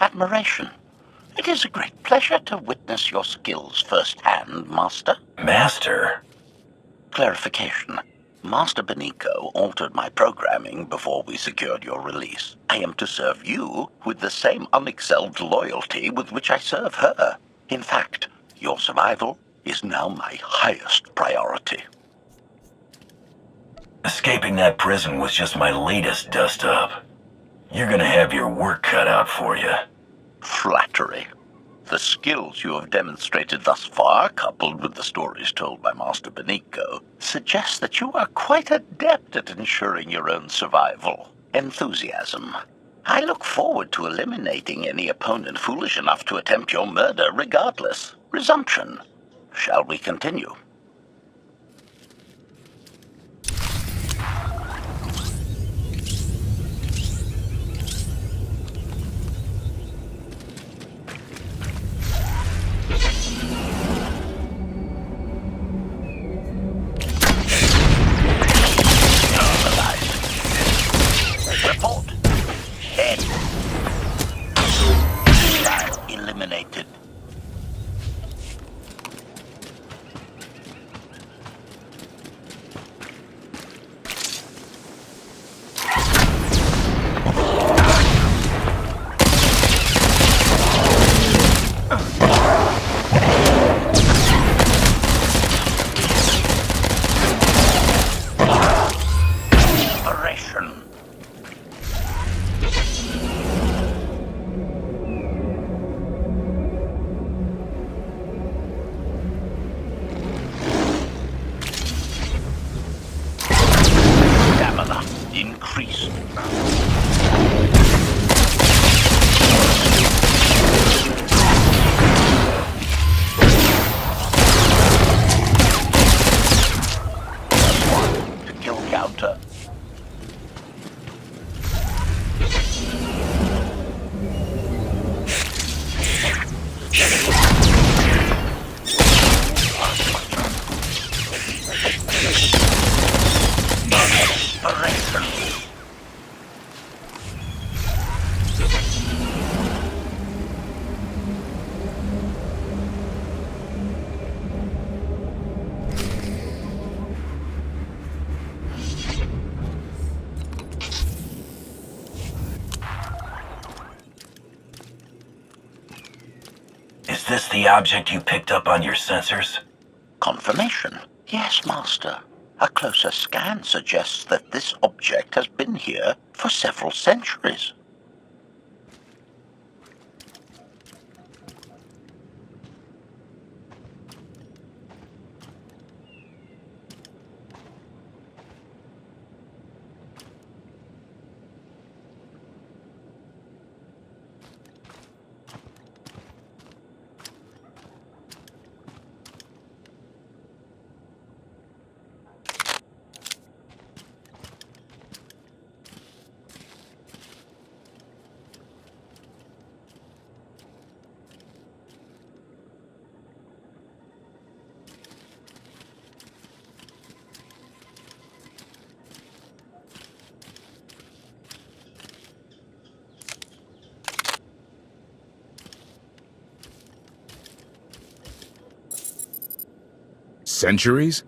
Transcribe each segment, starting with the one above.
admiration. It is a great pleasure to witness your skills firsthand, Master. Master? Clarification. Master Benico altered my programming before we secured your release. I am to serve you with the same unexcelled loyalty with which I serve her. In fact, your survival is now my highest priority. Escaping that prison was just my latest dust-up. You're gonna have your work cut out for you. Flattery. The skills you have demonstrated thus far, coupled with the stories told by Master Benico, suggest that you are quite adept at ensuring your own survival. Enthusiasm. I look forward to eliminating any opponent foolish enough to attempt your murder regardless. Resumption. Shall we continue? Report. Head. Eliminated. Operation. Stamina increased. To kill counter. Operation. Is this the object you picked up on your sensors? Confirmation. Yes, Master. A closer scan suggests that this object has been here for several centuries. Centuries?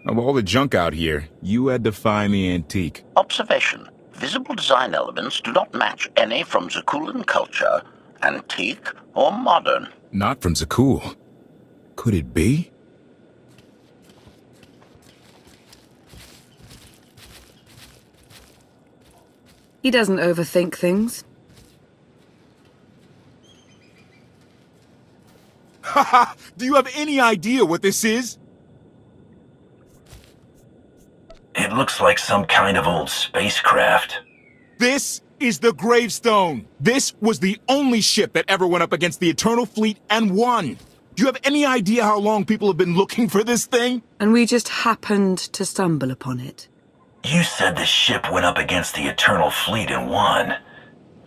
Of all the junk out here, you had to find the antique. Observation. Visible design elements do not match any from Zakulan culture, antique or modern. Not from Zakul. Could it be? He doesn't overthink things. Haha! Do you have any idea what this is? It looks like some kind of old spacecraft. This is the gravestone. This was the only ship that ever went up against the Eternal Fleet and won. Do you have any idea how long people have been looking for this thing? And we just happened to stumble upon it. You said the ship went up against the Eternal Fleet and won.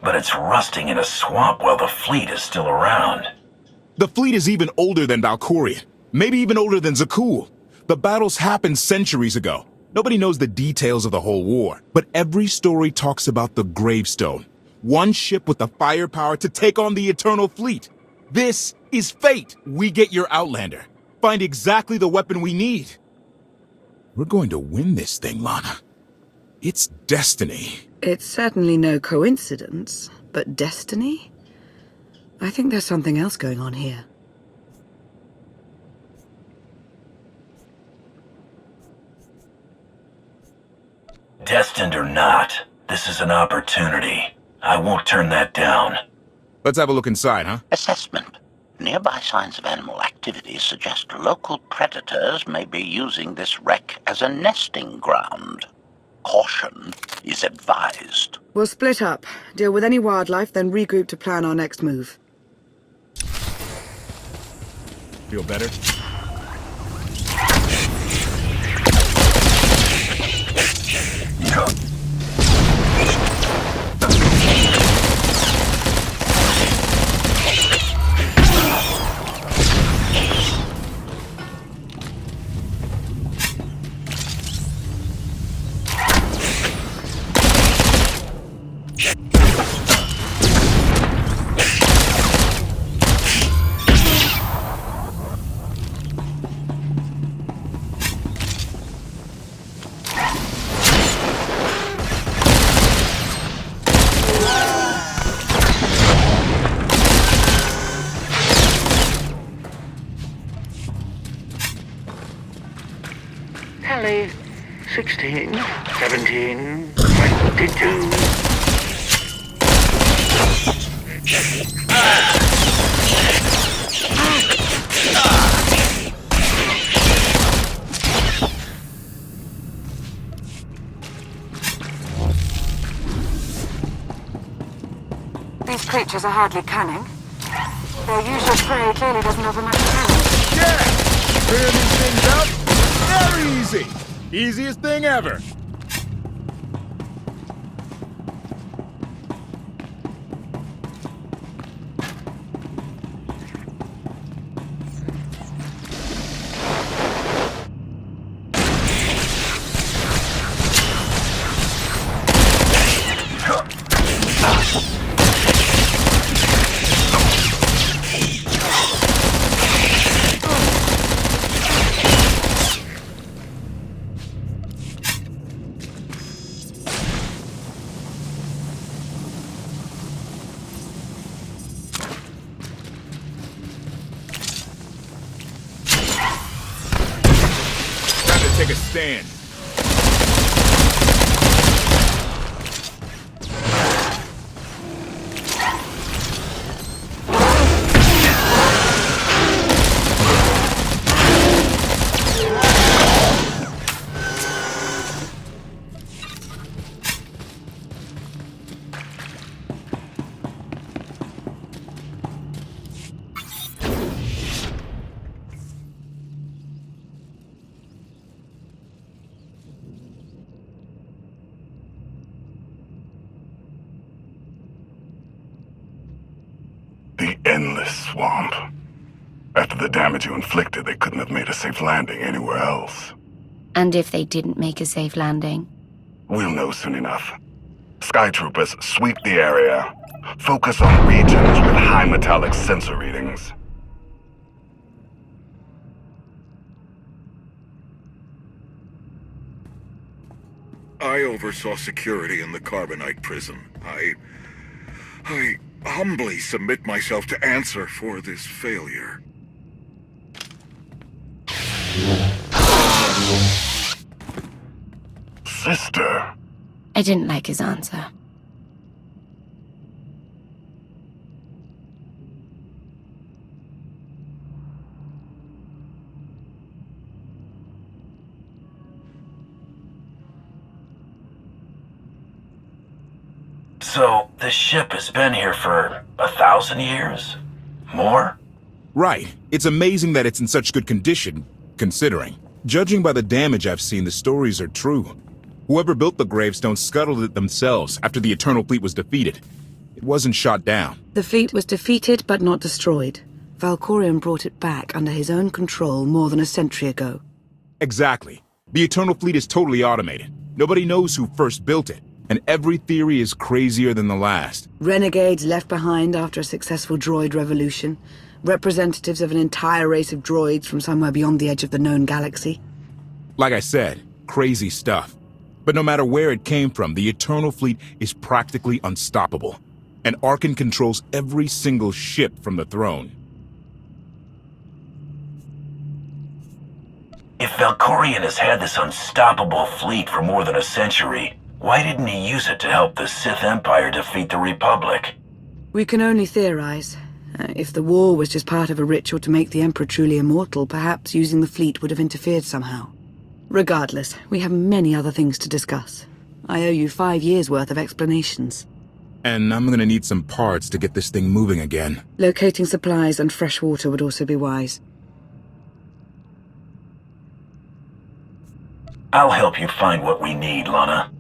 But it's rusting in a swamp while the fleet is still around. The fleet is even older than Valkyria. Maybe even older than Zakul. The battles happened centuries ago. Nobody knows the details of the whole war, but every story talks about the gravestone. One ship with the firepower to take on the Eternal Fleet. This is fate. We get your Outlander. Find exactly the weapon we need. We're going to win this thing, Lana. It's destiny. It's certainly no coincidence, but destiny? I think there's something else going on here. Destined or not, this is an opportunity. I won't turn that down. Let's have a look inside, huh? Assessment. Nearby signs of animal activity suggest local predators may be using this wreck as a nesting ground. Caution is advised. We'll split up, deal with any wildlife, then regroup to plan our next move. Feel better? Kelly, 16, 17, 22. These creatures are hardly cunning. Their usual prey clearly doesn't offer much challenge. Yeah! Figure these things out? Very easy! Easiest thing ever. Take a stand. The endless swamp. After the damage you inflicted, they couldn't have made a safe landing anywhere else. And if they didn't make a safe landing? We'll know soon enough. Sky Troopers, sweep the area. Focus on regions with high metallic sensor readings. I oversaw security in the Carbonite prison. I humbly submit myself to answer for this failure. Sister. I didn't like his answer. So, this ship has been here for 1,000 years? More? Right. It's amazing that it's in such good condition, considering. Judging by the damage I've seen, the stories are true. Whoever built the gravestone scuttled it themselves after the Eternal Fleet was defeated. It wasn't shot down. The fleet was defeated but not destroyed. Valkorion brought it back under his own control more than a century ago. Exactly. The Eternal Fleet is totally automated. Nobody knows who first built it. And every theory is crazier than the last. Renegades left behind after a successful droid revolution. Representatives of an entire race of droids from somewhere beyond the edge of the known galaxy. Like I said, crazy stuff. But no matter where it came from, the Eternal Fleet is practically unstoppable. And Arkan controls every single ship from the throne. If Valkorion has had this unstoppable fleet for more than a century, why didn't he use it to help the Sith Empire defeat the Republic? We can only theorize. If the war was just part of a ritual to make the Emperor truly immortal, perhaps using the fleet would have interfered somehow. Regardless, we have many other things to discuss. I owe you 5 years' worth of explanations. And I'm gonna need some parts to get this thing moving again. Locating supplies and fresh water would also be wise. I'll help you find what we need, Lana.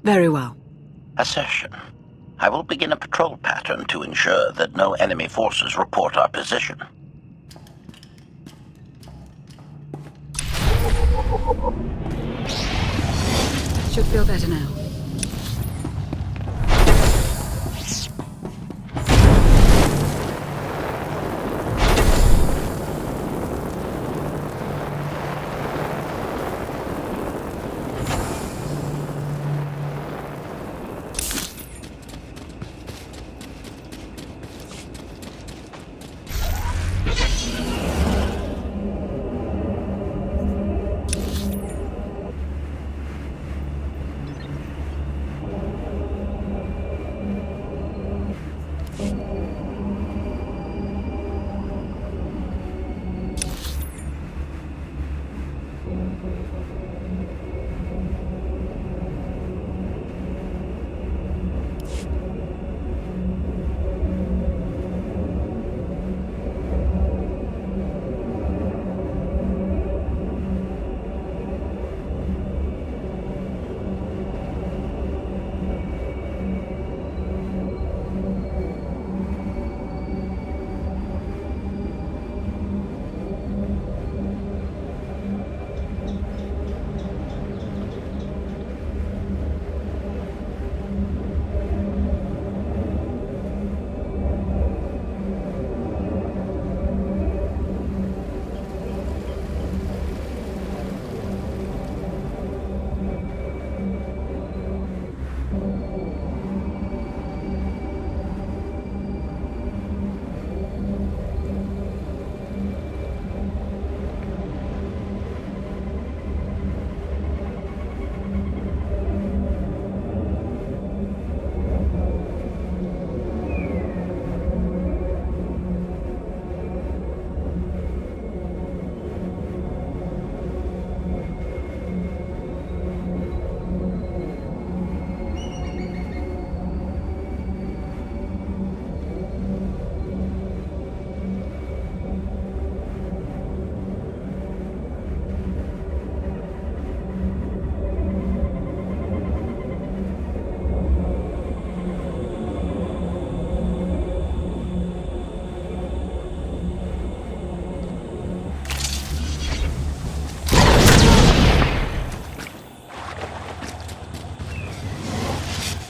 Very well. Accession. I will begin a patrol pattern to ensure that no enemy forces report our position. Should feel better now.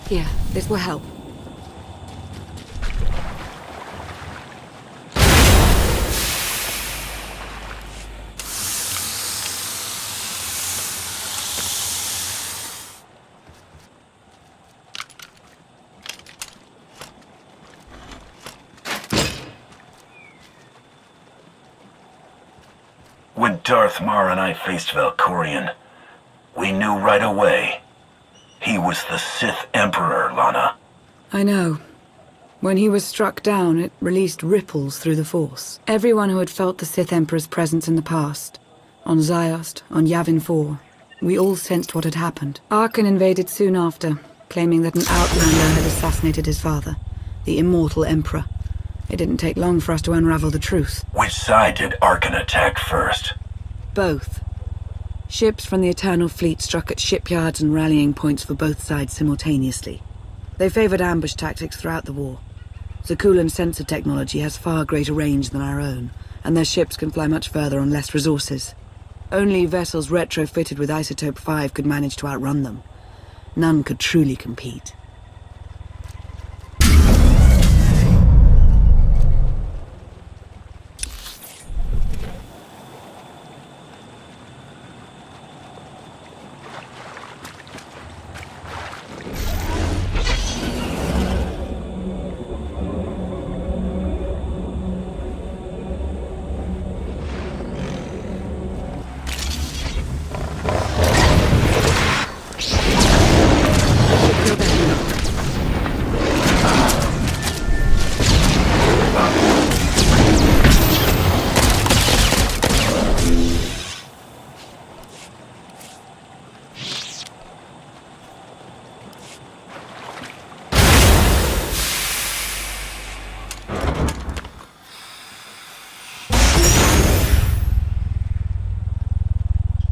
Here, this will help. When Darth Mar and I faced Valkorion, we knew right away. He was the Sith Emperor, Lana. I know. When he was struck down, it released ripples through the Force. Everyone who had felt the Sith Emperor's presence in the past, on Ziost, on Yavin 4, we all sensed what had happened. Arkan invaded soon after, claiming that an outlander had assassinated his father, the immortal Emperor. It didn't take long for us to unravel the truth. Which side did Arkan attack first? Both. Ships from the Eternal Fleet struck at shipyards and rallying points for both sides simultaneously. They favored ambush tactics throughout the war. Zakulan's sensor technology has far greater range than our own, and their ships can fly much further on less resources. Only vessels retrofitted with Isotope 5 could manage to outrun them. None could truly compete.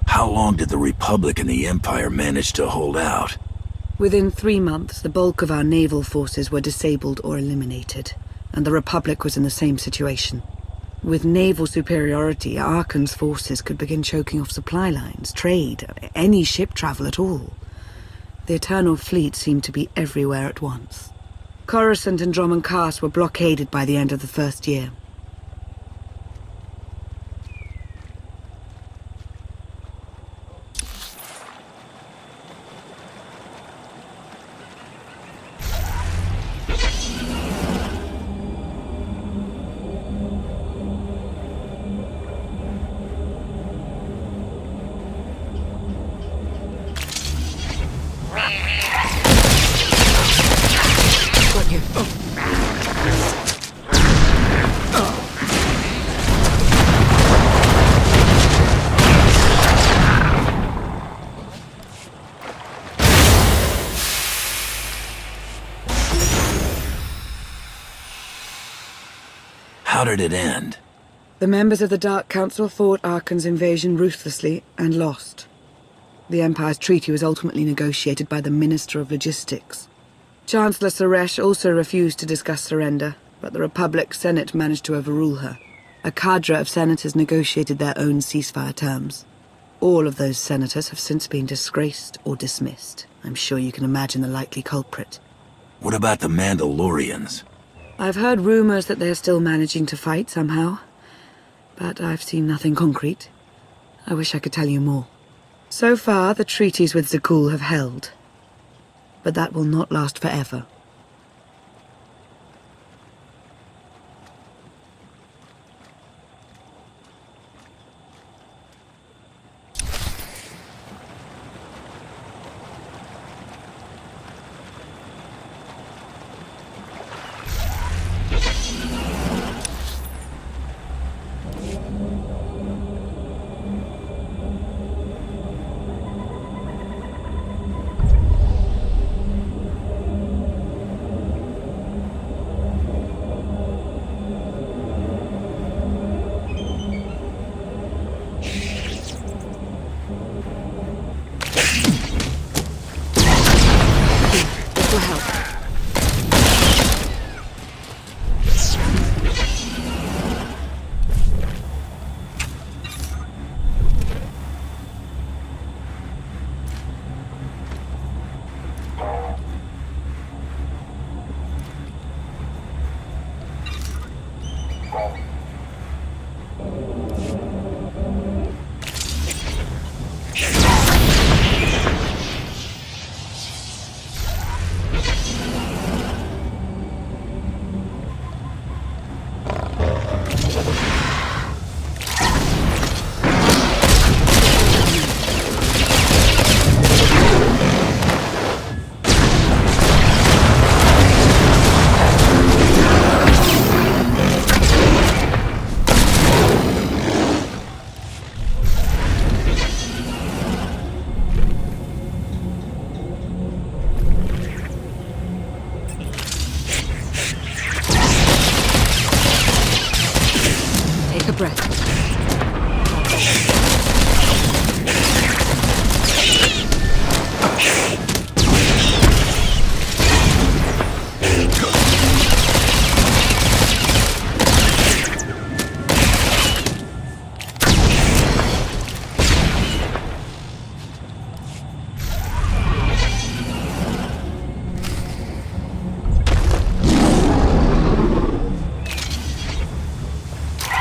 How long did the Republic and the Empire manage to hold out? Within 3 months, the bulk of our naval forces were disabled or eliminated, and the Republic was in the same situation. With naval superiority, Arkan's forces could begin choking off supply lines, trade, any ship travel at all. The Eternal Fleet seemed to be everywhere at once. Coruscant and Drummond Cast were blockaded by the end of the first year. How did it end? The members of the Dark Council fought Arkan's invasion ruthlessly and lost. The Empire's treaty was ultimately negotiated by the Minister of Logistics. Chancellor Suresh also refused to discuss surrender, but the Republic Senate managed to overrule her. A cadre of senators negotiated their own ceasefire terms. All of those senators have since been disgraced or dismissed. I'm sure you can imagine the likely culprit. What about the Mandalorians? I've heard rumors that they're still managing to fight somehow, but I've seen nothing concrete. I wish I could tell you more. So far, the treaties with Zakul have held, but that will not last forever.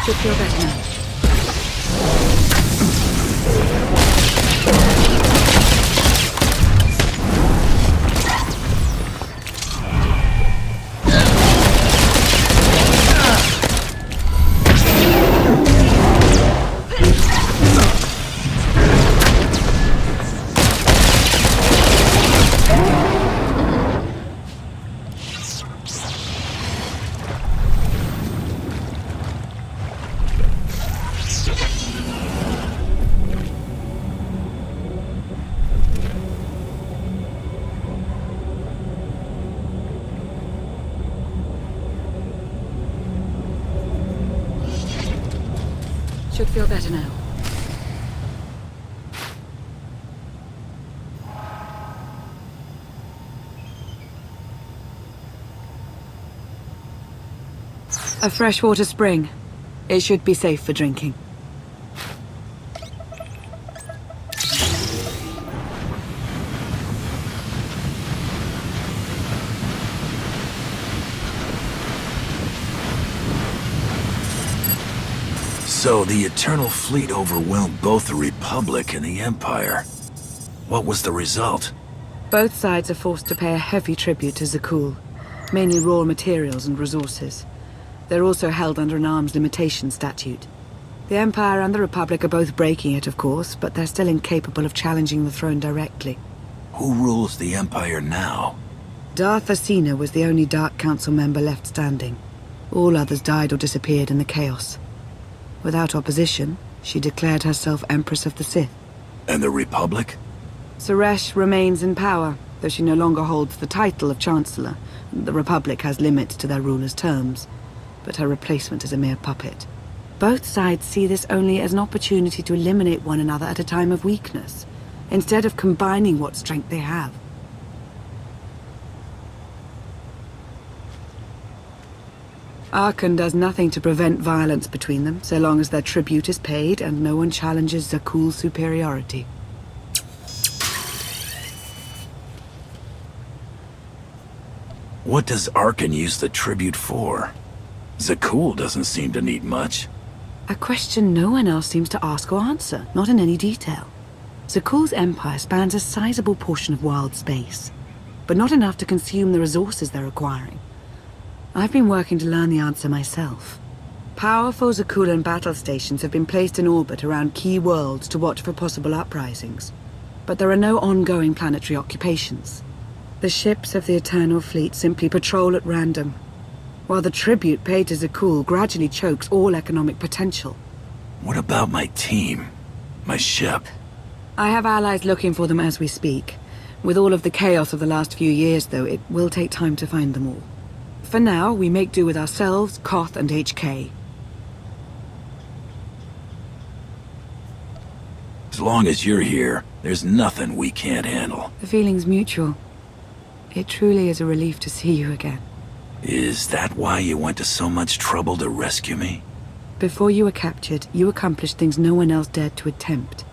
Should feel better now. Should feel better now. A freshwater spring. It should be safe for drinking. So the Eternal Fleet overwhelmed both the Republic and the Empire. What was the result? Both sides are forced to pay a heavy tribute to Zakul, mainly raw materials and resources. They're also held under an arms limitation statute. The Empire and the Republic are both breaking it, of course, but they're still incapable of challenging the throne directly. Who rules the Empire now? Darth Asina was the only Dark Council member left standing. All others died or disappeared in the chaos. Without opposition, she declared herself Empress of the Sith. And the Republic? Suresh remains in power, though she no longer holds the title of Chancellor. The Republic has limits to their ruler's terms, but her replacement is a mere puppet. Both sides see this only as an opportunity to eliminate one another at a time of weakness, instead of combining what strength they have. Arkan does nothing to prevent violence between them, so long as their tribute is paid and no one challenges Zakul's superiority. What does Arkan use the tribute for? Zakul doesn't seem to need much. A question no one else seems to ask or answer, not in any detail. Zakul's empire spans a sizable portion of wild space, but not enough to consume the resources they're acquiring. I've been working to learn the answer myself. Powerful Zakulan battle stations have been placed in orbit around key worlds to watch for possible uprisings, but there are no ongoing planetary occupations. The ships of the Eternal Fleet simply patrol at random, while the tribute paid to Zakul gradually chokes all economic potential. What about my team? My ship? I have allies looking for them as we speak. With all of the chaos of the last few years, though, it will take time to find them all. For now, we make do with ourselves, Koth, and HK. As long as you're here, there's nothing we can't handle. The feeling's mutual. It truly is a relief to see you again. Is that why you went to so much trouble to rescue me? Before you were captured, you accomplished things no one else dared to attempt.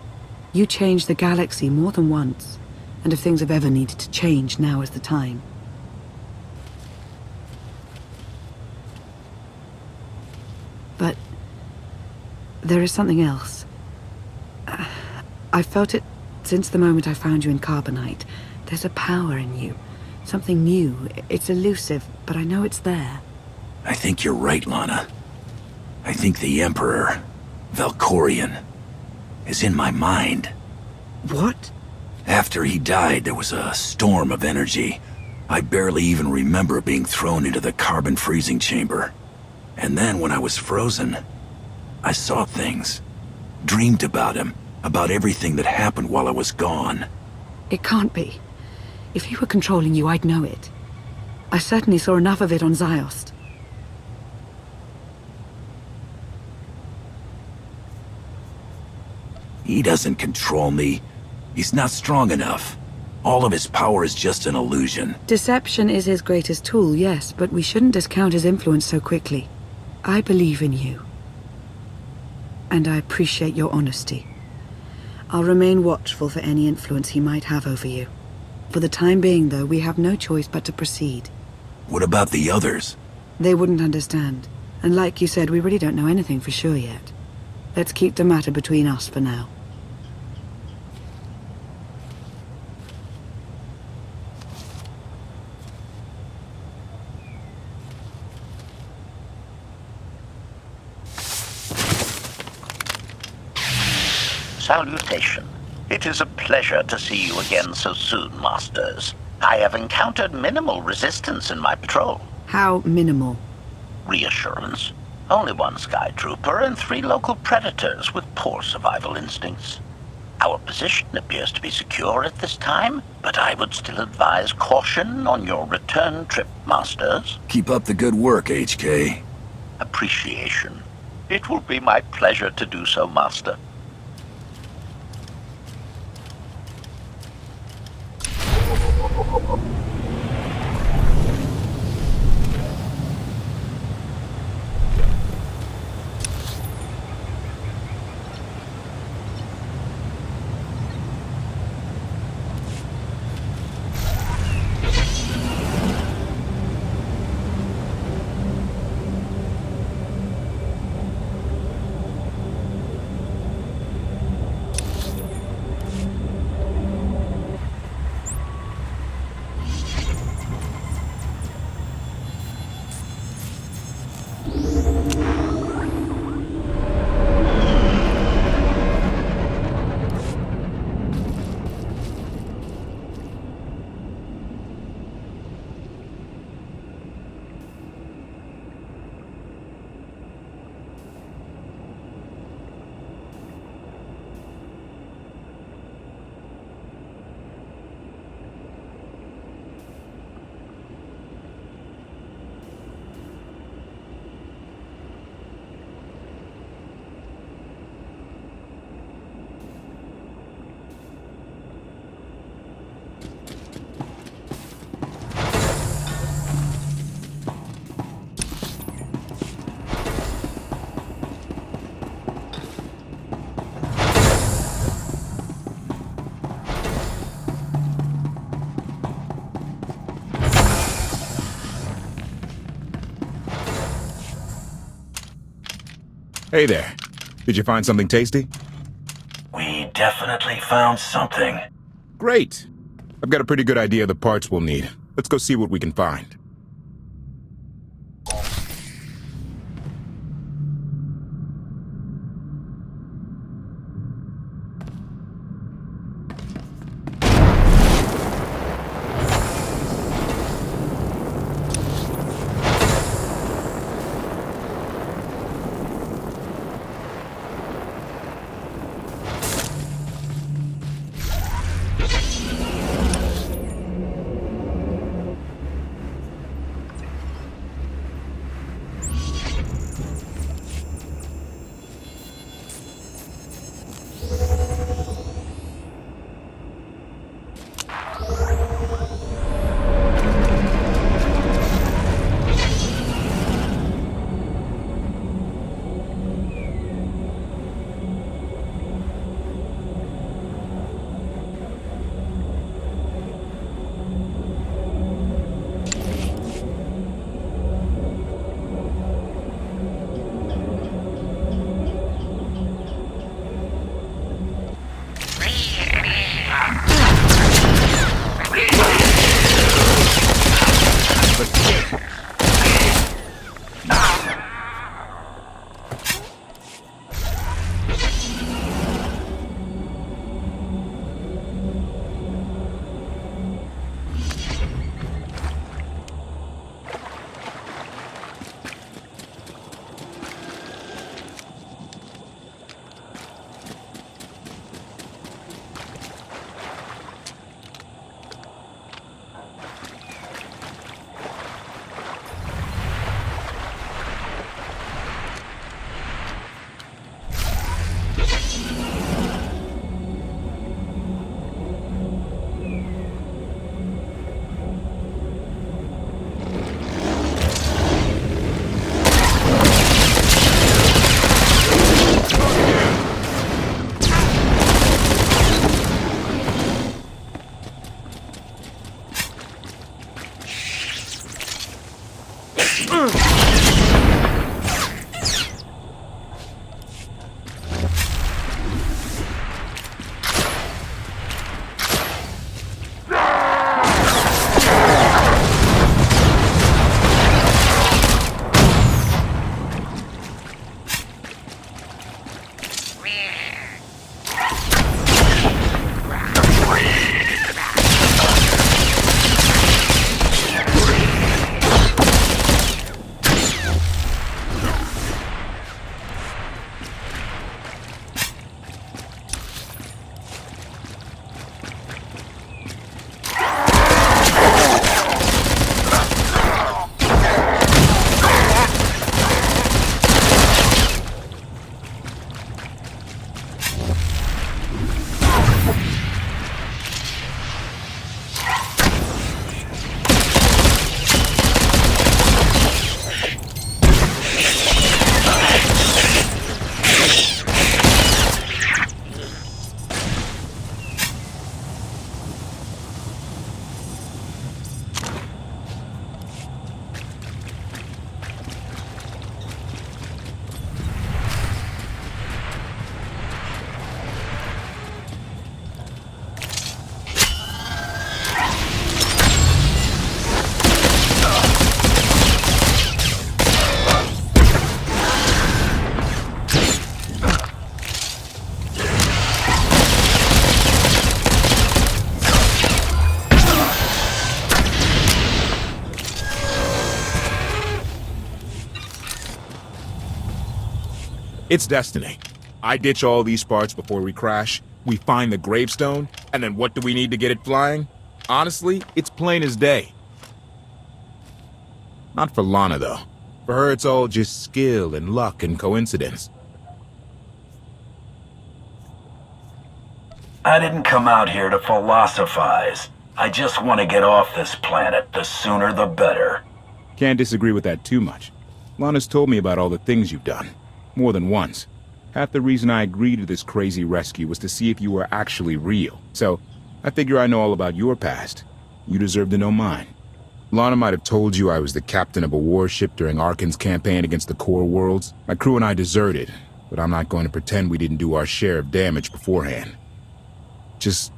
You changed the galaxy more than once, and if things have ever needed to change, now is the time. But there is something else. I've felt it since the moment I found you in Carbonite. There's a power in you. Something new. It's elusive, but I know it's there. I think you're right, Lana. I think the Emperor, Valkorion, is in my mind. What? After he died, there was a storm of energy. I barely even remember being thrown into the carbon freezing chamber. And then when I was frozen, I saw things. Dreamed about him, about everything that happened while I was gone. It can't be. If he were controlling you, I'd know it. I certainly saw enough of it on Ziost. He doesn't control me. He's not strong enough. All of his power is just an illusion. Deception is his greatest tool, yes, but we shouldn't discount his influence so quickly. I believe in you. And I appreciate your honesty. I'll remain watchful for any influence he might have over you. For the time being, though, we have no choice but to proceed. What about the others? They wouldn't understand. And like you said, we really don't know anything for sure yet. Let's keep the matter between us for now. Salutation. It is a pleasure to see you again so soon, Masters. I have encountered minimal resistance in my patrol. How minimal? Reassurance. Only one Sky Trooper and 3 local predators with poor survival instincts. Our position appears to be secure at this time, but I would still advise caution on your return trip, Masters. Keep up the good work, HK. Appreciation. It will be my pleasure to do so, Master. Hey there. Did you find something tasty? We definitely found something. Great. I've got a pretty good idea of the parts we'll need. Let's go see what we can find. It's destiny. I ditch all these parts before we crash, we find the gravestone, and then what do we need to get it flying? Honestly, it's plain as day. Not for Lana, though. For her, it's all just skill and luck and coincidence. I didn't come out here to philosophize. I just want to get off this planet. The sooner the better. Can't disagree with that too much. Lana's told me about all the things you've done. More than once. Half the reason I agreed to this crazy rescue was to see if you were actually real. So, I figure I know all about your past. You deserve to know mine. Lana might have told you I was the captain of a warship during Arkan's campaign against the Core Worlds. My crew and I deserted, but I'm not going to pretend we didn't do our share of damage beforehand. Just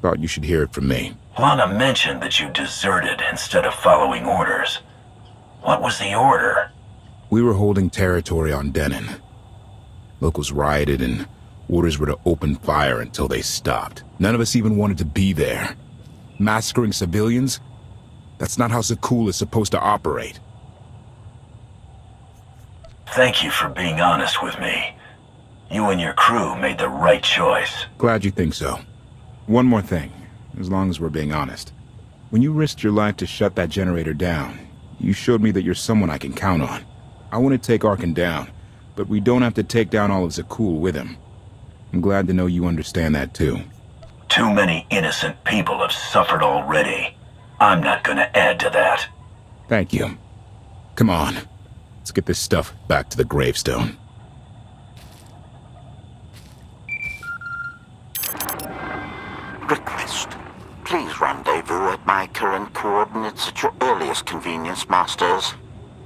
thought you should hear it from me. Lana mentioned that you deserted instead of following orders. What was the order? We were holding territory on Denon. Locals rioted and orders were to open fire until they stopped. None of us even wanted to be there. Massacring civilians? That's not how Zakul is supposed to operate. Thank you for being honest with me. You and your crew made the right choice. Glad you think so. One more thing, as long as we're being honest. When you risked your life to shut that generator down, you showed me that you're someone I can count on. I want to take Arkan down, but we don't have to take down all of Zakul with him. I'm glad to know you understand that too. Too many innocent people have suffered already. I'm not gonna add to that. Thank you. Come on. Let's get this stuff back to the gravestone. Request. Please rendezvous at my current coordinates at your earliest convenience, Masters.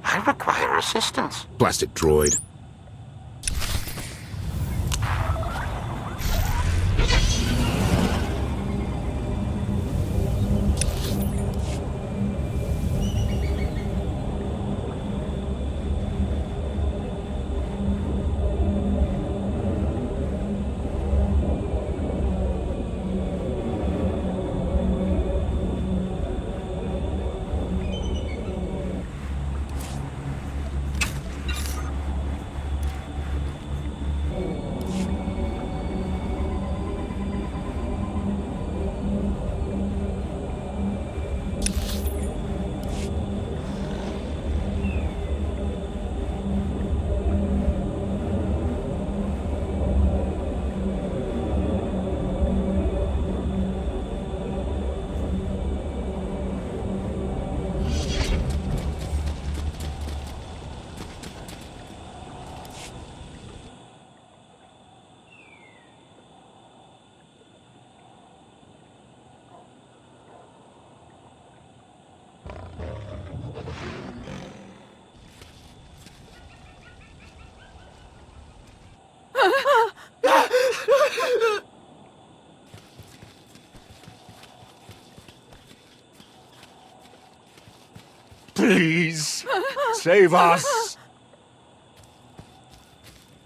I require assistance. Plastic droid. Please, save us.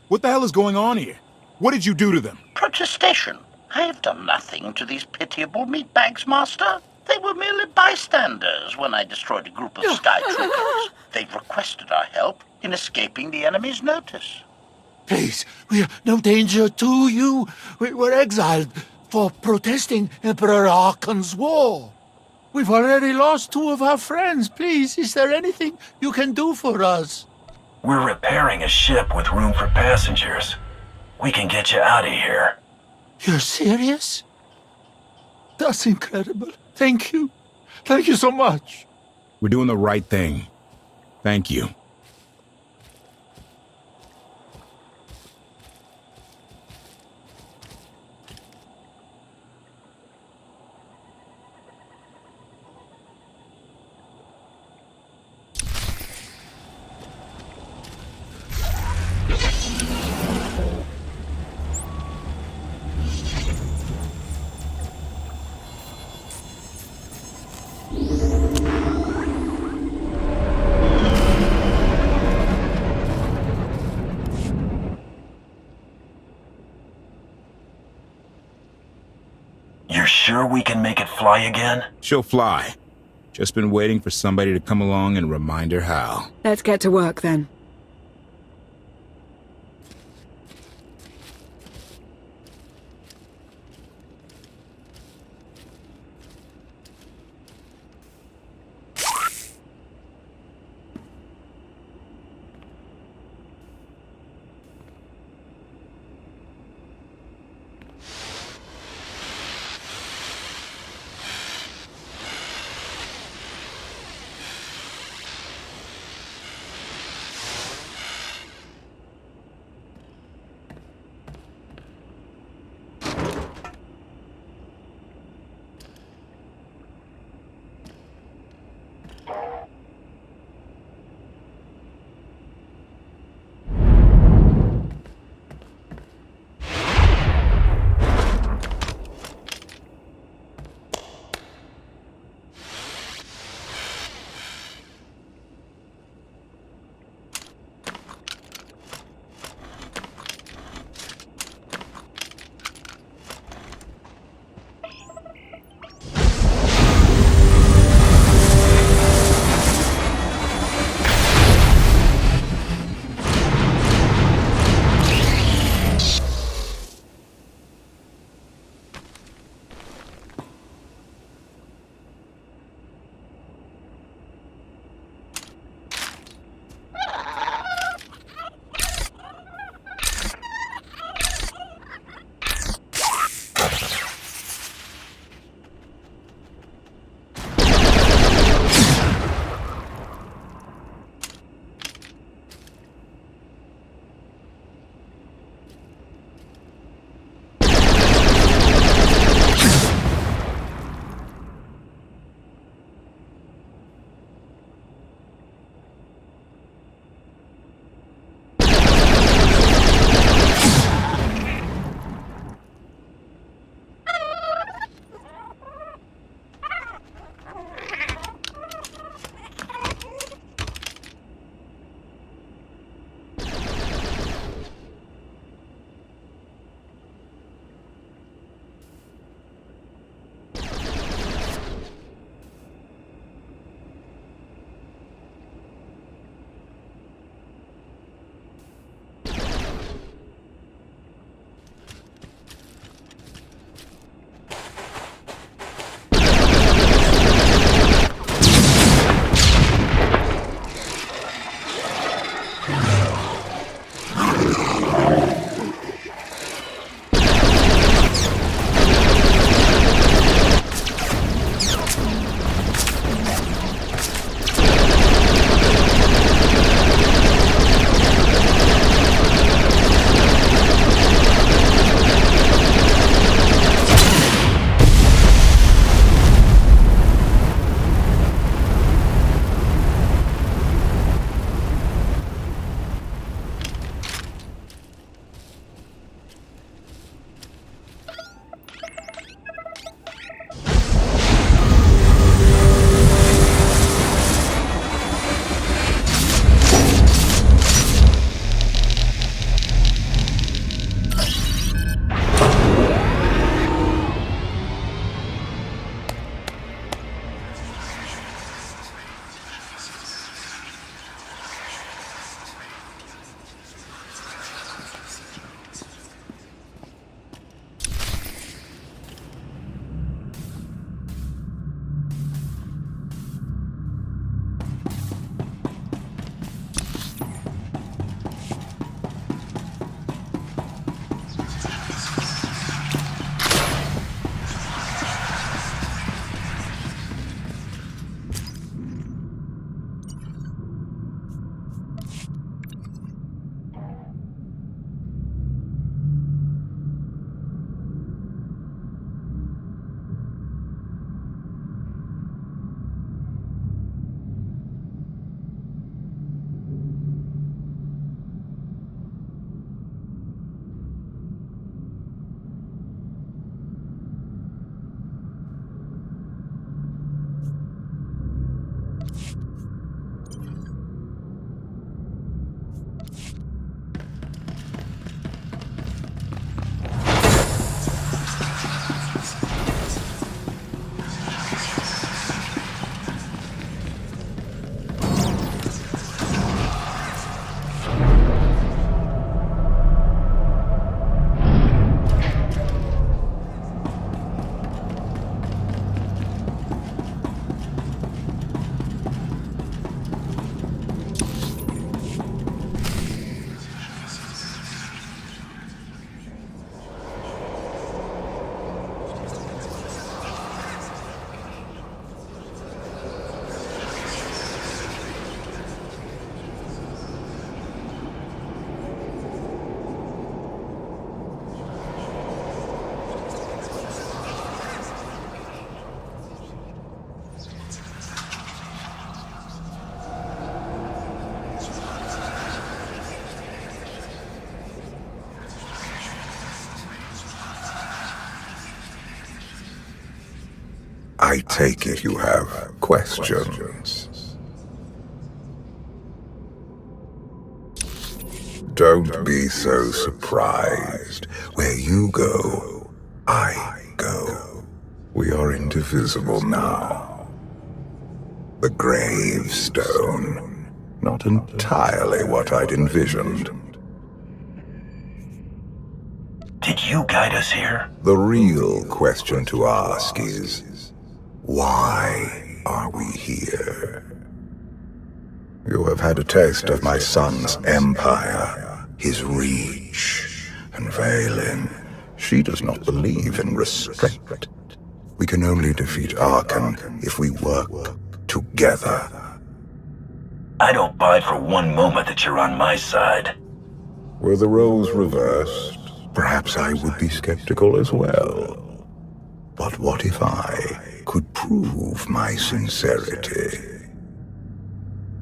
What the hell is going on here? What did you do to them? Protestation. I have done nothing to these pitiable meatbags, Master. They were merely bystanders when I destroyed a group of Sky Troopers. They've requested our help in escaping the enemy's notice. Please, we are no danger to you. We were exiled for protesting Emperor Arkan's war. We've already lost 2 of our friends. Please, is there anything you can do for us? We're repairing a ship with room for passengers. We can get you out of here. You're serious? That's incredible. Thank you. Thank you so much. We're doing the right thing. Thank you. You're sure we can make it fly again? She'll fly. Just been waiting for somebody to come along and remind her how. Let's get to work then. take it you have questions. Don't be so surprised. Where you go, I go. We are indivisible now. The gravestone. Not entirely what I'd envisioned. Did you guide us here? The real question to ask is, why are we here? You have had a taste of my son's empire, his reach, and Valen. She does not believe in restraint. We can only defeat Arkan if we work together. I don't buy for one moment that you're on my side. Were the roles reversed, perhaps I would be skeptical as well. But what if I could prove my sincerity?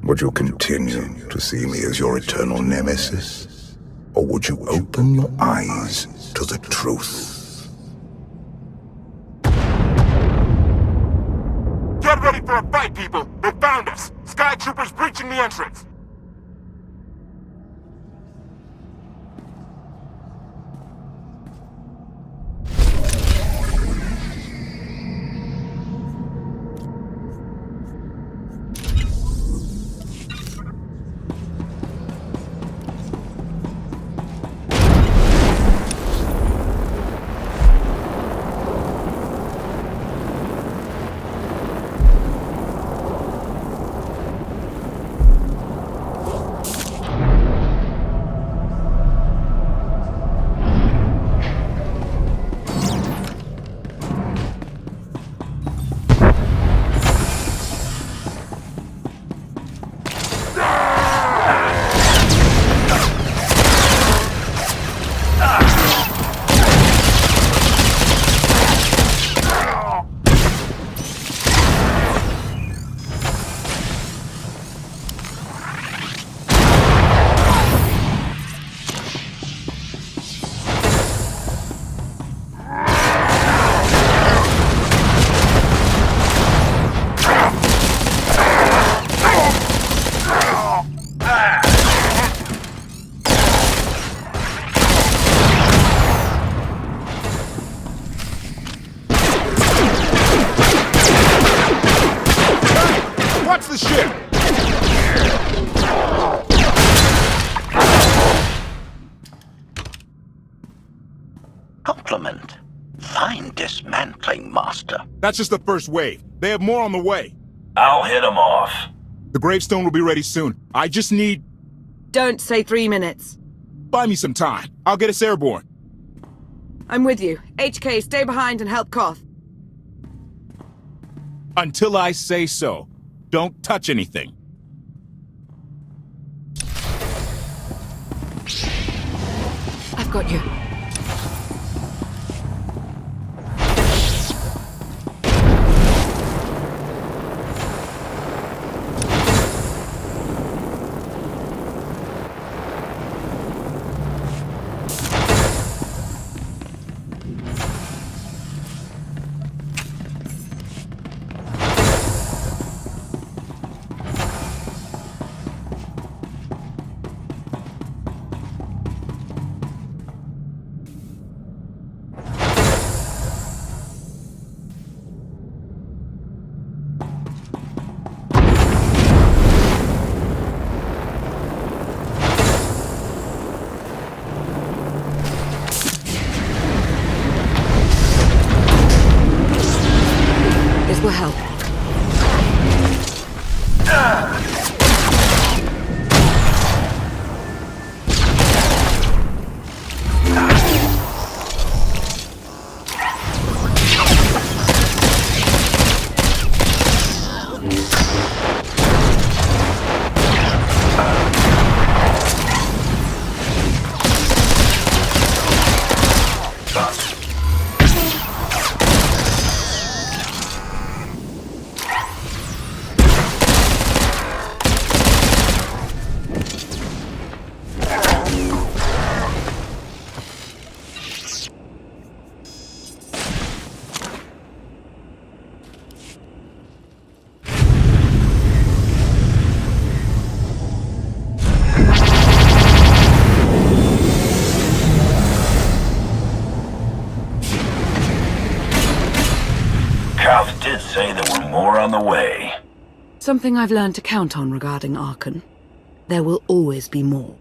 Would you continue to see me as your eternal nemesis? Or would you open your eyes to the truth? Get ready for a fight, people! They found us! Sky Troopers breaching the entrance! Compliment. Fine dismantling, Master. That's just the first wave. They have more on the way. I'll hit them off. The gravestone will be ready soon. I just need... Don't say 3 minutes. Buy me some time. I'll get us airborne. I'm with you. HK, stay behind and help Koth. Until I say so. Don't touch anything. I've got you. Calth did say there were more on the way. Something I've learned to count on regarding Archon. There will always be more.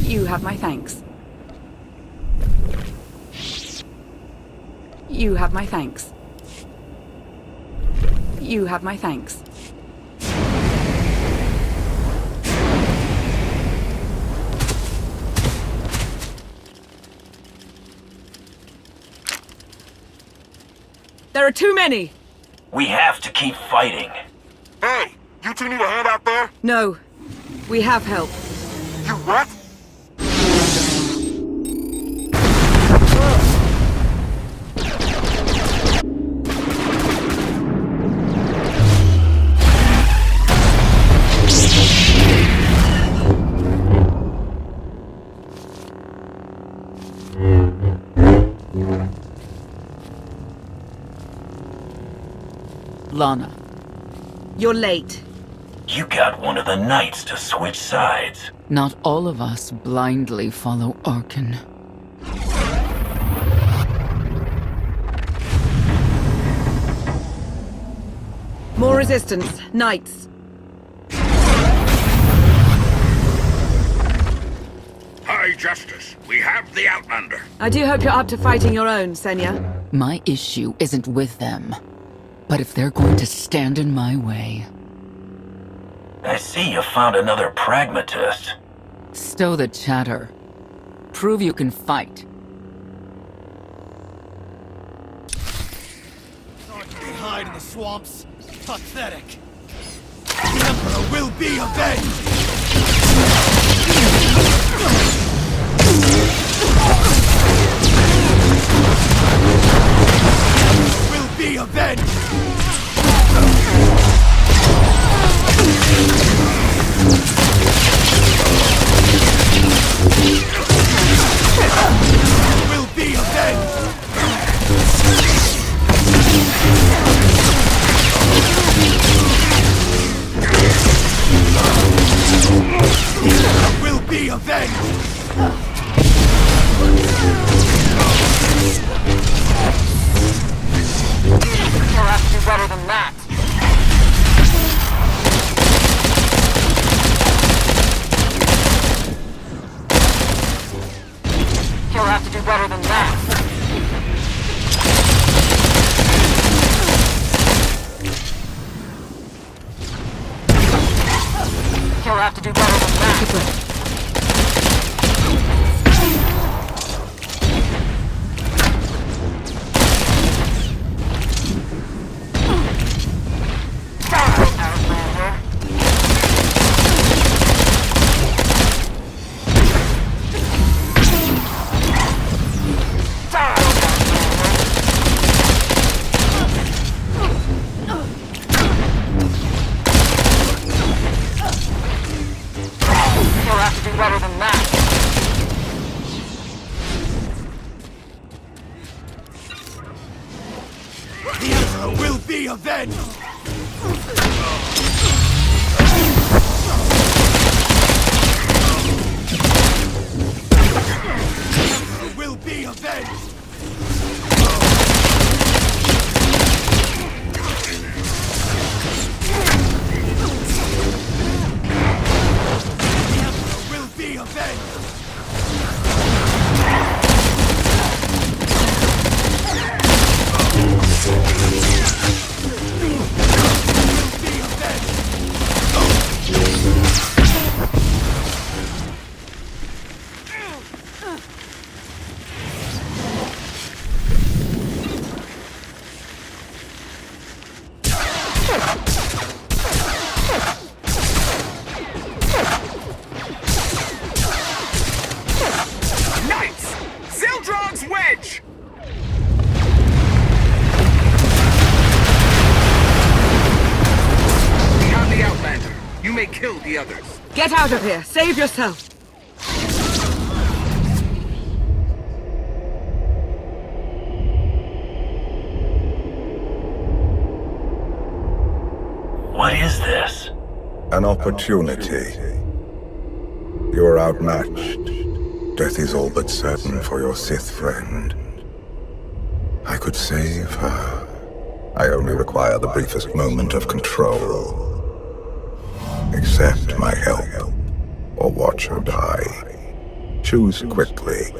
You have my thanks. You have my thanks. You have my thanks. There are too many! We have to keep fighting. Hey, you two need a hand out there? No. We have help. You what? Lana. You're late. You got one of the knights to switch sides. Not all of us blindly follow Archon. More resistance. Knights. High Justice, we have the Outlander. I do hope you're up to fighting your own, Senya. My issue isn't with them. But if they're going to stand in my way... I see you found another pragmatist. Stow the chatter. Prove you can fight. Hide in the swamps. Pathetic. The Emperor will be avenged! Will be avenged! Will be avenged! Will be avenged! You'll have to do better than that. You'll have to do better than that. You'll have to do better than that. better than that. The Emperor will be avenged! Will be avenged! The Emperor will be avenged! Nice! Zildrog's wedge! We have the Outlander. You may kill the others. Get out of here! Save yourself! What is this? An opportunity. You are outmatched. Death is all but certain for your Sith friend. I could save her. I only require the briefest moment of control. Accept my help, or watch her die. Choose quickly.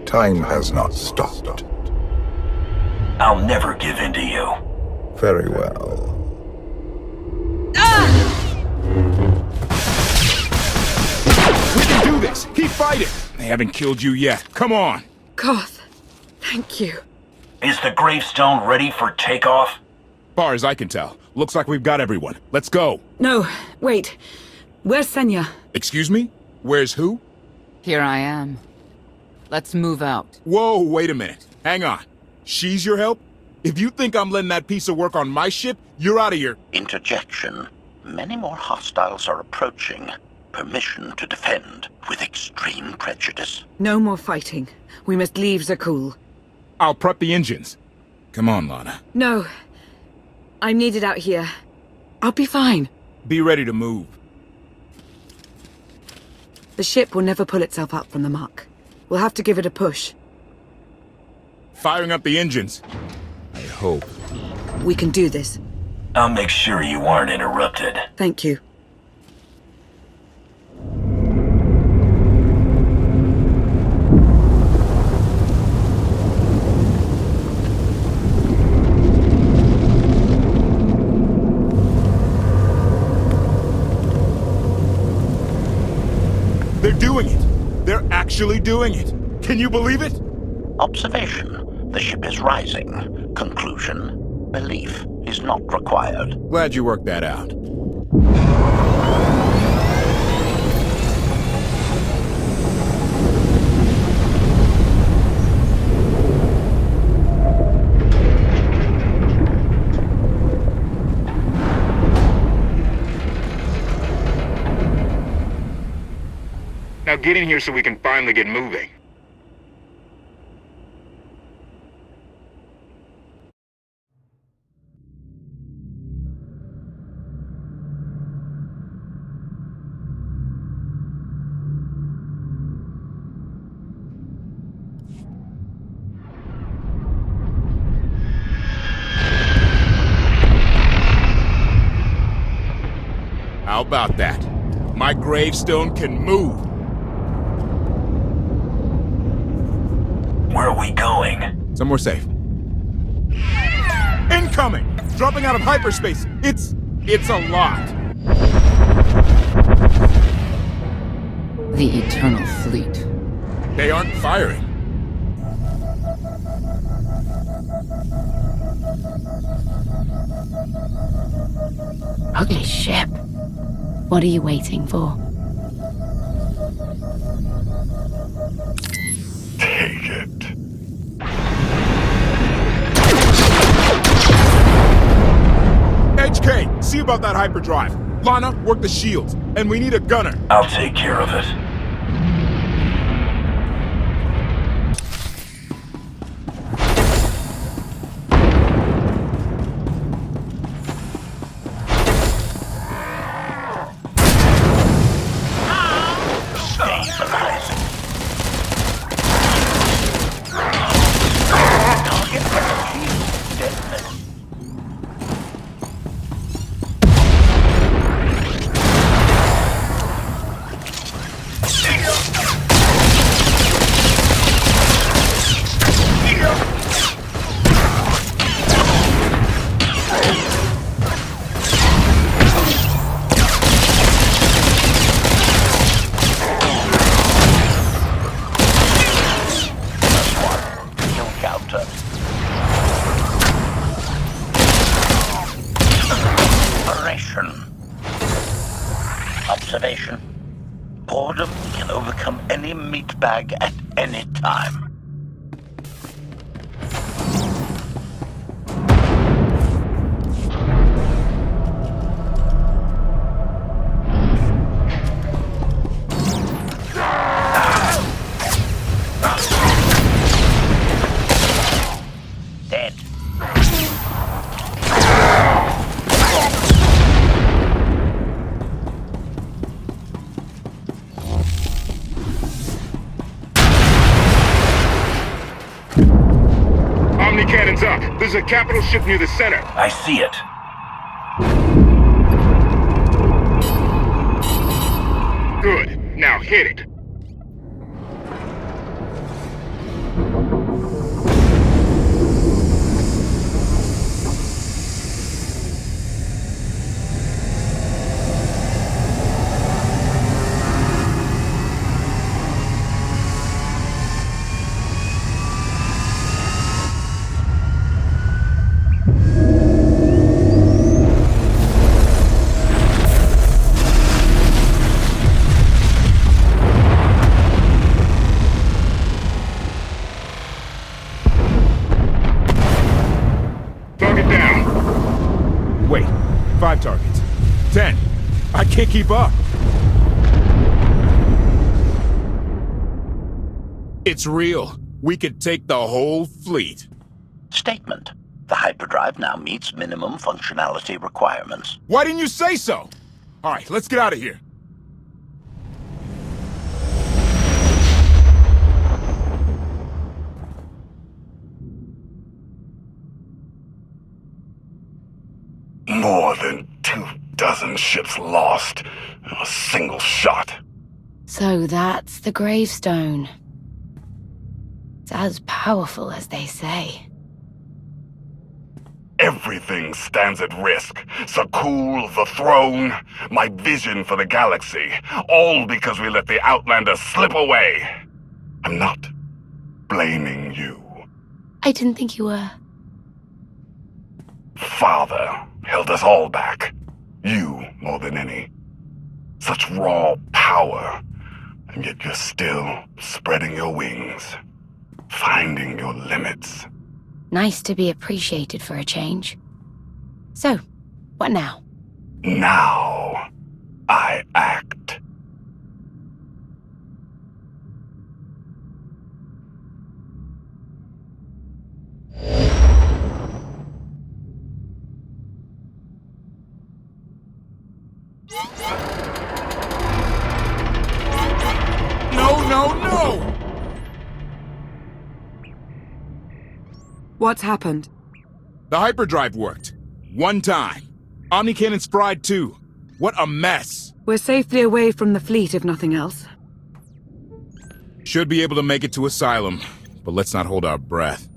Time has not stopped. I'll never give in to you. Very well. We can do this! Keep fighting! They haven't killed you yet. Come on! Koth, thank you. Is the gravestone ready for takeoff? Far as I can tell, looks like we've got everyone. Let's go! No, wait. Where's Senya? Excuse me? Where's who? Here I am. Let's move out. Whoa, wait a minute. Hang on. She's your help? If you think I'm letting that piece of work on my ship, you're out of here. Interjection. Many more hostiles are approaching. Permission to defend with extreme prejudice. No more fighting. We must leave Zakul. I'll prep the engines. Come on, Lana. No. I'm needed out here. I'll be fine. Be ready to move. The ship will never pull itself up from the muck. We'll have to give it a push. Firing up the engines. I hope. We can do this. I'll make sure you aren't interrupted. Thank you. They're doing it! They're actually doing it! Can you believe it? Observation. The ship is rising. Conclusion. Belief is not required. Glad you worked that out. Now get in here so we can finally get moving. How about that? My gravestone can move. Where are we going? Somewhere safe. Incoming! Dropping out of hyperspace. It's a lot. The Eternal Fleet. They aren't firing. Ugly ship. What are you waiting for? Take it. HK, see about that hyperdrive. Lana, work the shields. And we need a gunner. I'll take care of it. Observation. Boredom can overcome any meatbag at any time. Dead. Omni cannons up. There's a capital ship near the center. I see it. Good. Now hit it. Target down. Wait, 5 targets. 10. I can't keep up. It's real. We could take the whole fleet. Statement. The hyperdrive now meets minimum functionality requirements. Why didn't you say so? All right, let's get out of here. More than 24 ships lost in a single shot. So that's the gravestone. It's as powerful as they say. Everything stands at risk. Sakul, the throne, my vision for the galaxy. All because we let the Outlander slip away. I'm not blaming you. I didn't think you were. Father held us all back. You more than any. Such raw power. And yet you're still spreading your wings. Finding your limits. Nice to be appreciated for a change. So, what now? Now, I act. No! What's happened? The hyperdrive worked. 1 time. Omnicannon's fried too. What a mess. We're safely away from the fleet, if nothing else. Should be able to make it to Asylum, but let's not hold our breath.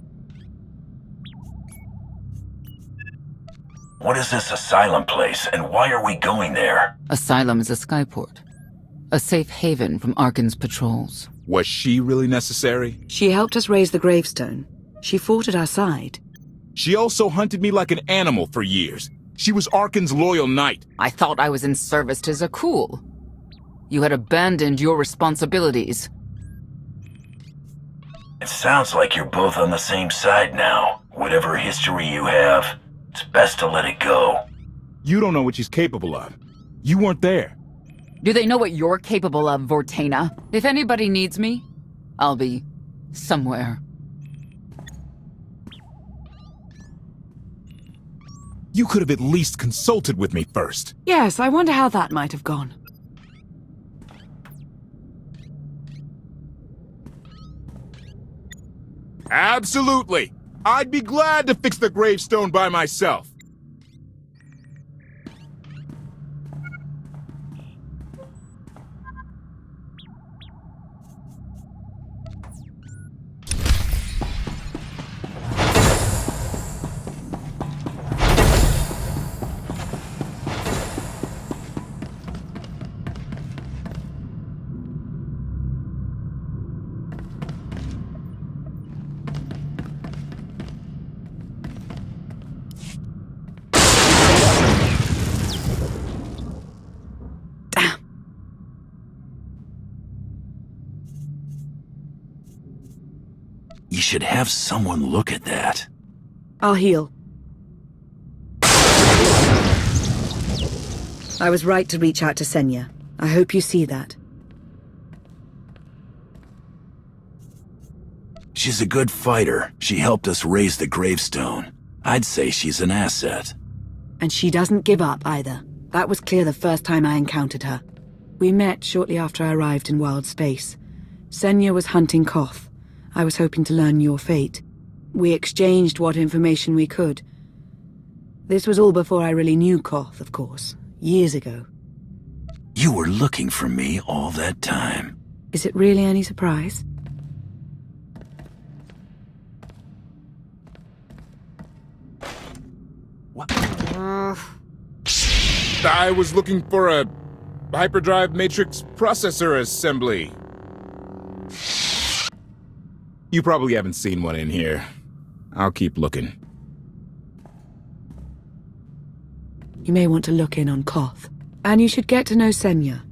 What is this Asylum place, and why are we going there? Asylum is a skyport. A safe haven from Arkan's patrols. Was she really necessary? She helped us raise the gravestone. She fought at our side. She also hunted me like an animal for years. She was Arkan's loyal knight. I thought I was in service to Zakul. You had abandoned your responsibilities. It sounds like you're both on the same side now. Whatever history you have, it's best to let it go. You don't know what she's capable of. You weren't there. Do they know what you're capable of, Vortena? If anybody needs me, I'll be somewhere. You could have at least consulted with me first. Yes, I wonder how that might have gone. Absolutely. I'd be glad to fix the gravestone by myself. should have someone look at that. I'll heal. I was right to reach out to Senya. I hope you see that. She's a good fighter. She helped us raise the gravestone. I'd say she's an asset. And she doesn't give up either. That was clear the first time I encountered her. We met shortly after I arrived in wild space. Senya was hunting Koth. I was hoping to learn your fate. We exchanged what information we could. This was all before I really knew Koth, of course. Years ago. You were looking for me all that time. Is it really any surprise? What? I was looking for a hyperdrive matrix processor assembly. You probably haven't seen one in here. I'll keep looking. You may want to look in on Koth. And you should get to know Senya.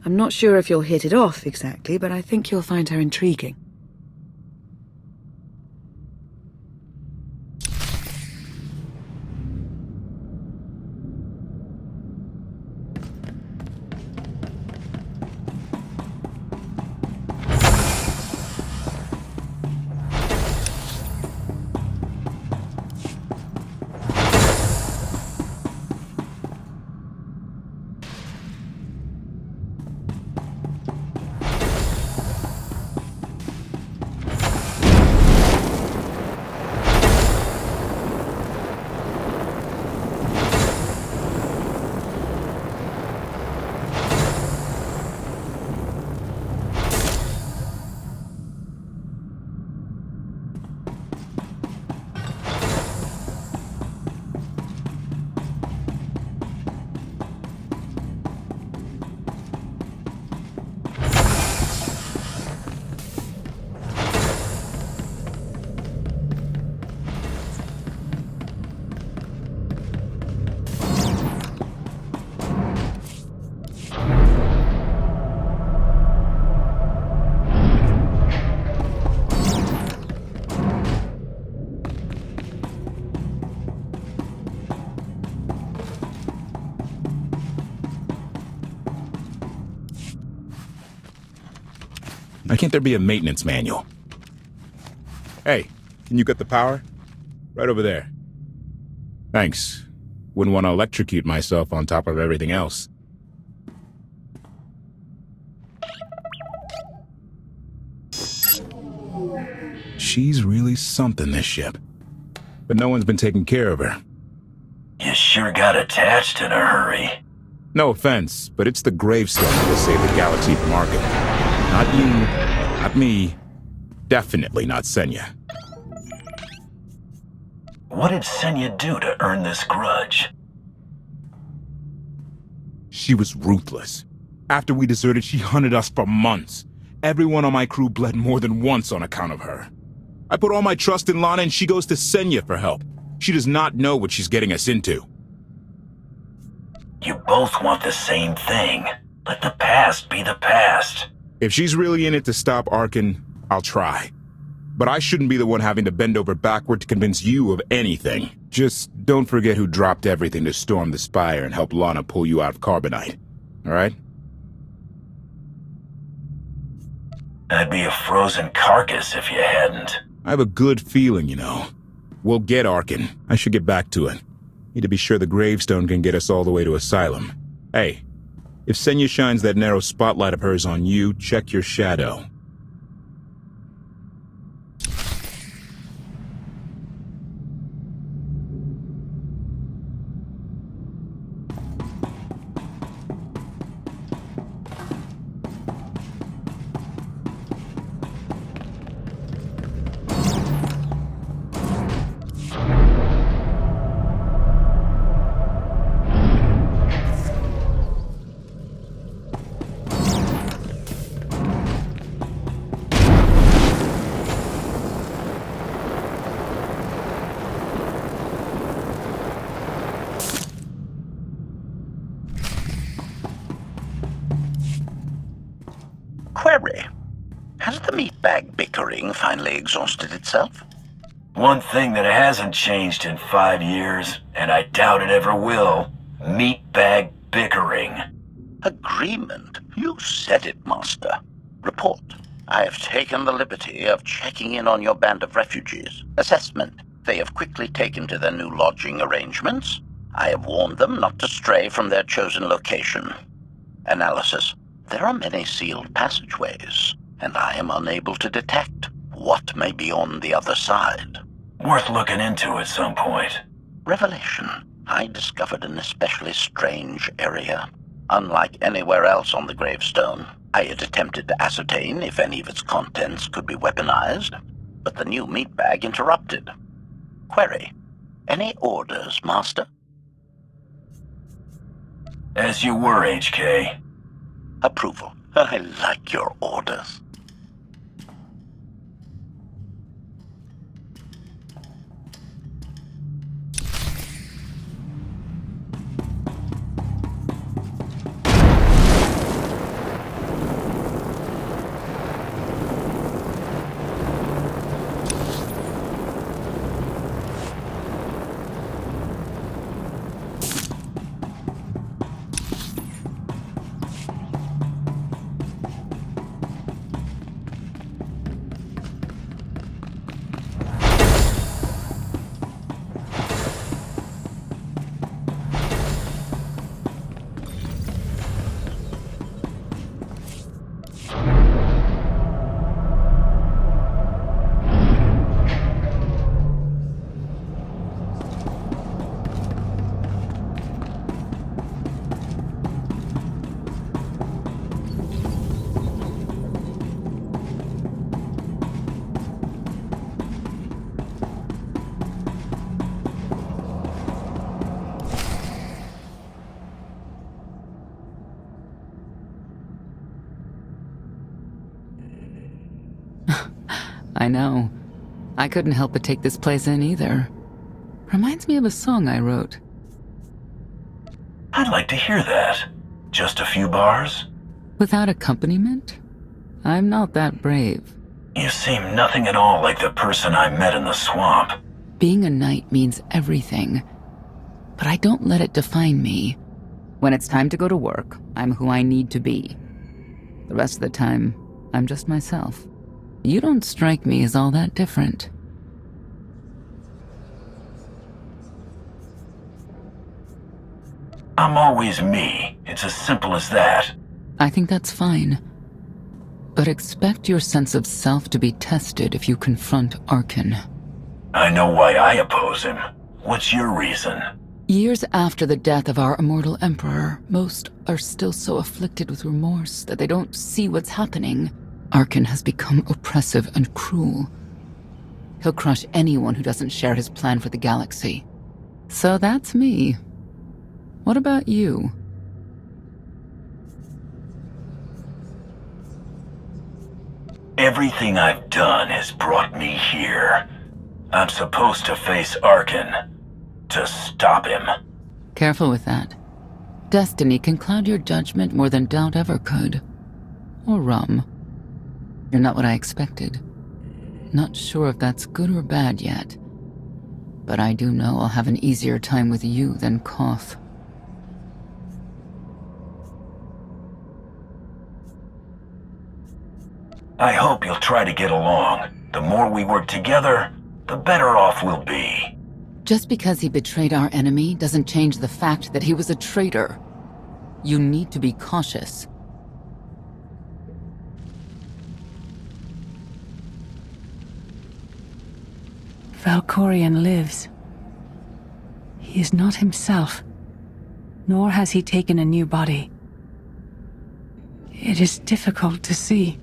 I'm not sure if you'll hit it off exactly, but I think you'll find her intriguing. Why can't there be a maintenance manual? Hey, can you get the power? Right over there. Thanks. Wouldn't want to electrocute myself on top of everything else. She's really something, this ship. But no one's been taking care of her. You sure got attached in a hurry. No offense, but it's the gravestone that will save the galaxy from Arkham. Not you, not me, definitely not Senya. What did Senya do to earn this grudge? She was ruthless. After we deserted, she hunted us for months. Everyone on my crew bled more than once on account of her. I put all my trust in Lana and she goes to Senya for help. She does not know what she's getting us into. You both want the same thing. Let the past be the past. If she's really in it to stop Arkin, I'll try. But I shouldn't be the one having to bend over backward to convince you of anything. Just don't forget who dropped everything to storm the Spire and help Lana pull you out of Carbonite. Alright? I'd be a frozen carcass if you hadn't. I have a good feeling, you know. We'll get Arkin. I should get back to it. Need to be sure the gravestone can get us all the way to Asylum. Hey, if Senya shines that narrow spotlight of hers on you, check your shadow. Has the meatbag bickering finally exhausted itself? One thing that hasn't changed in 5 years, and I doubt it ever will, meatbag bickering. Agreement? You said it, Master. Report. I have taken the liberty of checking in on your band of refugees. Assessment. They have quickly taken to their new lodging arrangements. I have warned them not to stray from their chosen location. Analysis. There are many sealed passageways, and I am unable to detect what may be on the other side. Worth looking into at some point. Revelation. I discovered an especially strange area. Unlike anywhere else on the gravestone, I had attempted to ascertain if any of its contents could be weaponized, but the new meatbag interrupted. Query. Any orders, Master? As you were, HK. Approval. I like your orders. I know. I couldn't help but take this place in either. Reminds me of a song I wrote. I'd like to hear that. Just a few bars? Without accompaniment? I'm not that brave. You seem nothing at all like the person I met in the swamp. Being a knight means everything, but I don't let it define me. When it's time to go to work, I'm who I need to be. The rest of the time, I'm just myself. You don't strike me as all that different. I'm always me. It's as simple as that. I think that's fine. But expect your sense of self to be tested if you confront Arkin. I know why I oppose him. What's your reason? Years after the death of our immortal emperor, most are still so afflicted with remorse that they don't see what's happening. Arkin has become oppressive and cruel. He'll crush anyone who doesn't share his plan for the galaxy. So that's me. What about you? Everything I've done has brought me here. I'm supposed to face Arkin. To stop him. Careful with that. Destiny can cloud your judgment more than doubt ever could. Or rum. You're not what I expected. Not sure if that's good or bad yet. But I do know I'll have an easier time with you than Koth. I hope you'll try to get along. The more we work together, the better off we'll be. Just because he betrayed our enemy doesn't change the fact that he was a traitor. You need to be cautious. Valkorion lives. He is not himself, nor has he taken a new body. It is difficult to see,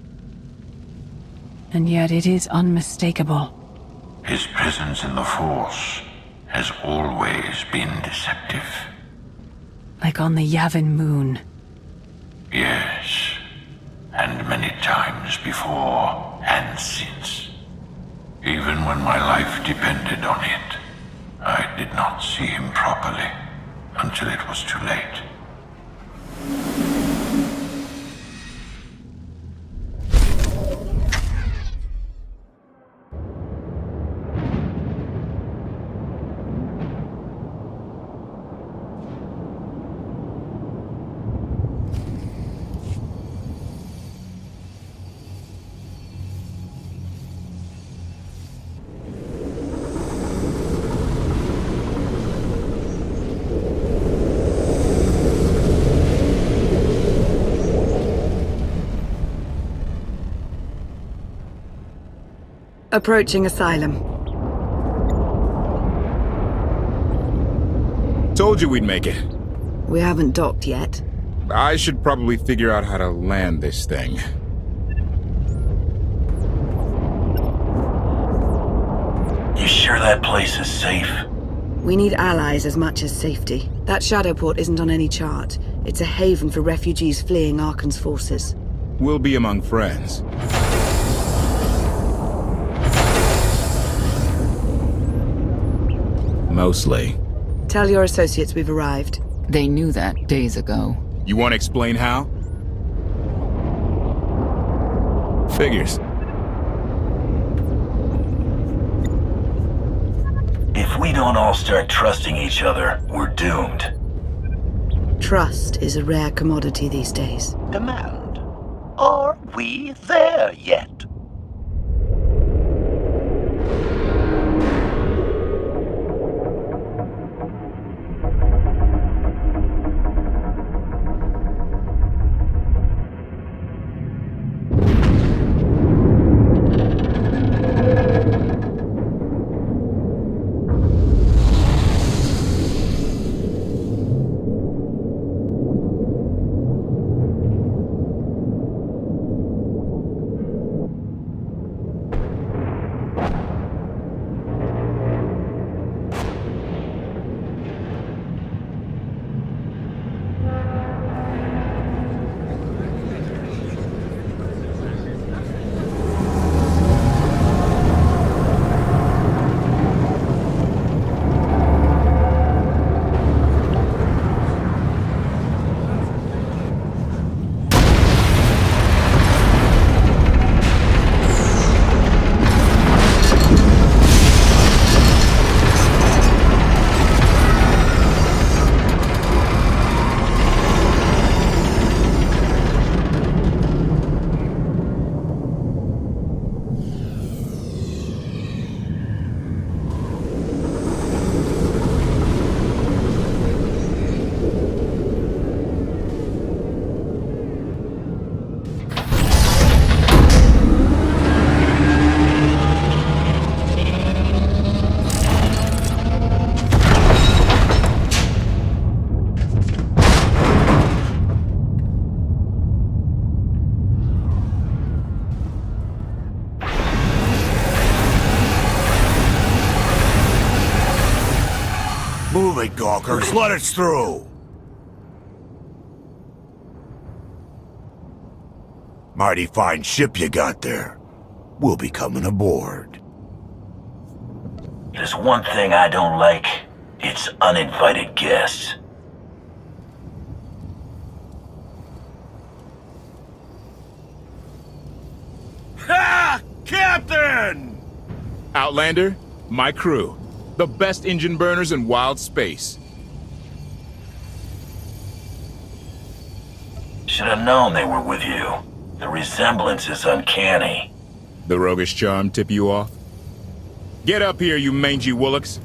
and yet it is unmistakable. His presence in the Force has always been deceptive. Like on the Yavin moon. Yes, and many times before and since. Even when my life depended on it, I did not see him properly until it was too late. Approaching Asylum. Told you we'd make it. We haven't docked yet. I should probably figure out how to land this thing. You sure that place is safe? We need allies as much as safety. That Shadowport isn't on any chart. It's a haven for refugees fleeing Arkan's forces. We'll be among friends. Mostly. Tell your associates we've arrived. They knew that days ago. You want to explain how? Figures. If we don't all start trusting each other, we're doomed. Trust is a rare commodity these days. Demand. Are we there yet? Move it, Gawkers. Let us through. Mighty fine ship you got there. We'll be coming aboard. There's one thing I don't like. It's uninvited guests. Ha! Captain! Outlander, my crew. The best engine burners in wild space. Should have known they were with you. The resemblance is uncanny. The roguish charm tip you off? Get up here, you mangy woolocks.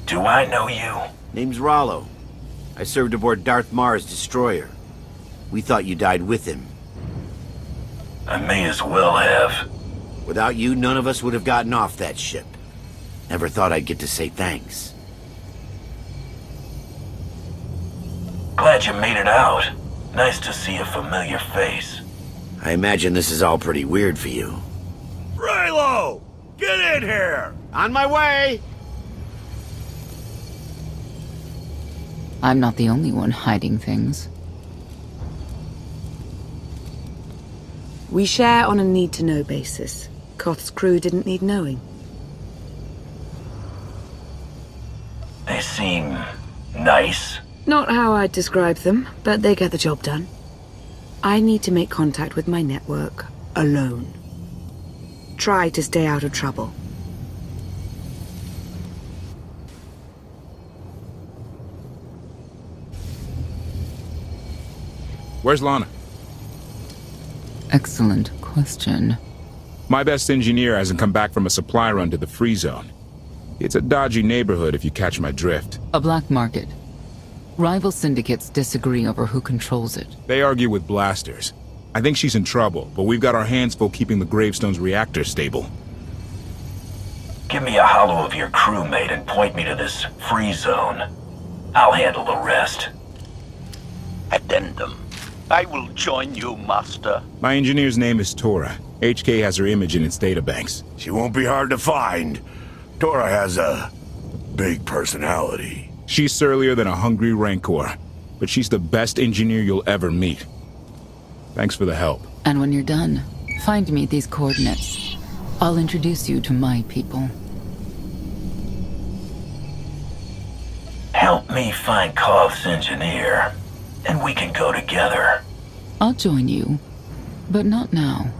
Do I know you? Name's Rollo. I served aboard Darth Marr's destroyer. We thought you died with him. I may as well have. Without you, none of us would have gotten off that ship. Never thought I'd get to say thanks. Glad you made it out. Nice to see a familiar face. I imagine this is all pretty weird for you. Raylo! Get in here! On my way! I'm not the only one hiding things. We share on a need-to-know basis. Koth's crew didn't need knowing. They seem nice. Not how I'd describe them, but they get the job done. I need to make contact with my network, alone. Try to stay out of trouble. Where's Lana? Excellent question. My best engineer hasn't come back from a supply run to the free zone. It's a dodgy neighborhood if you catch my drift. A black market. Rival syndicates disagree over who controls it. They argue with blasters. I think she's in trouble, but we've got our hands full keeping the Gravestone's reactor stable. Give me a hollow of your crewmate and point me to this free zone. I'll handle the rest. Addendum. I will join you, Master. My engineer's name is Tora. HK has her image in its databanks. She won't be hard to find. Tora has a big personality. She's surlier than a hungry rancor, but she's the best engineer you'll ever meet. Thanks for the help. And when you're done, find me these coordinates. I'll introduce you to my people. Help me find Kov's engineer, and we can go together. I'll join you, but not now.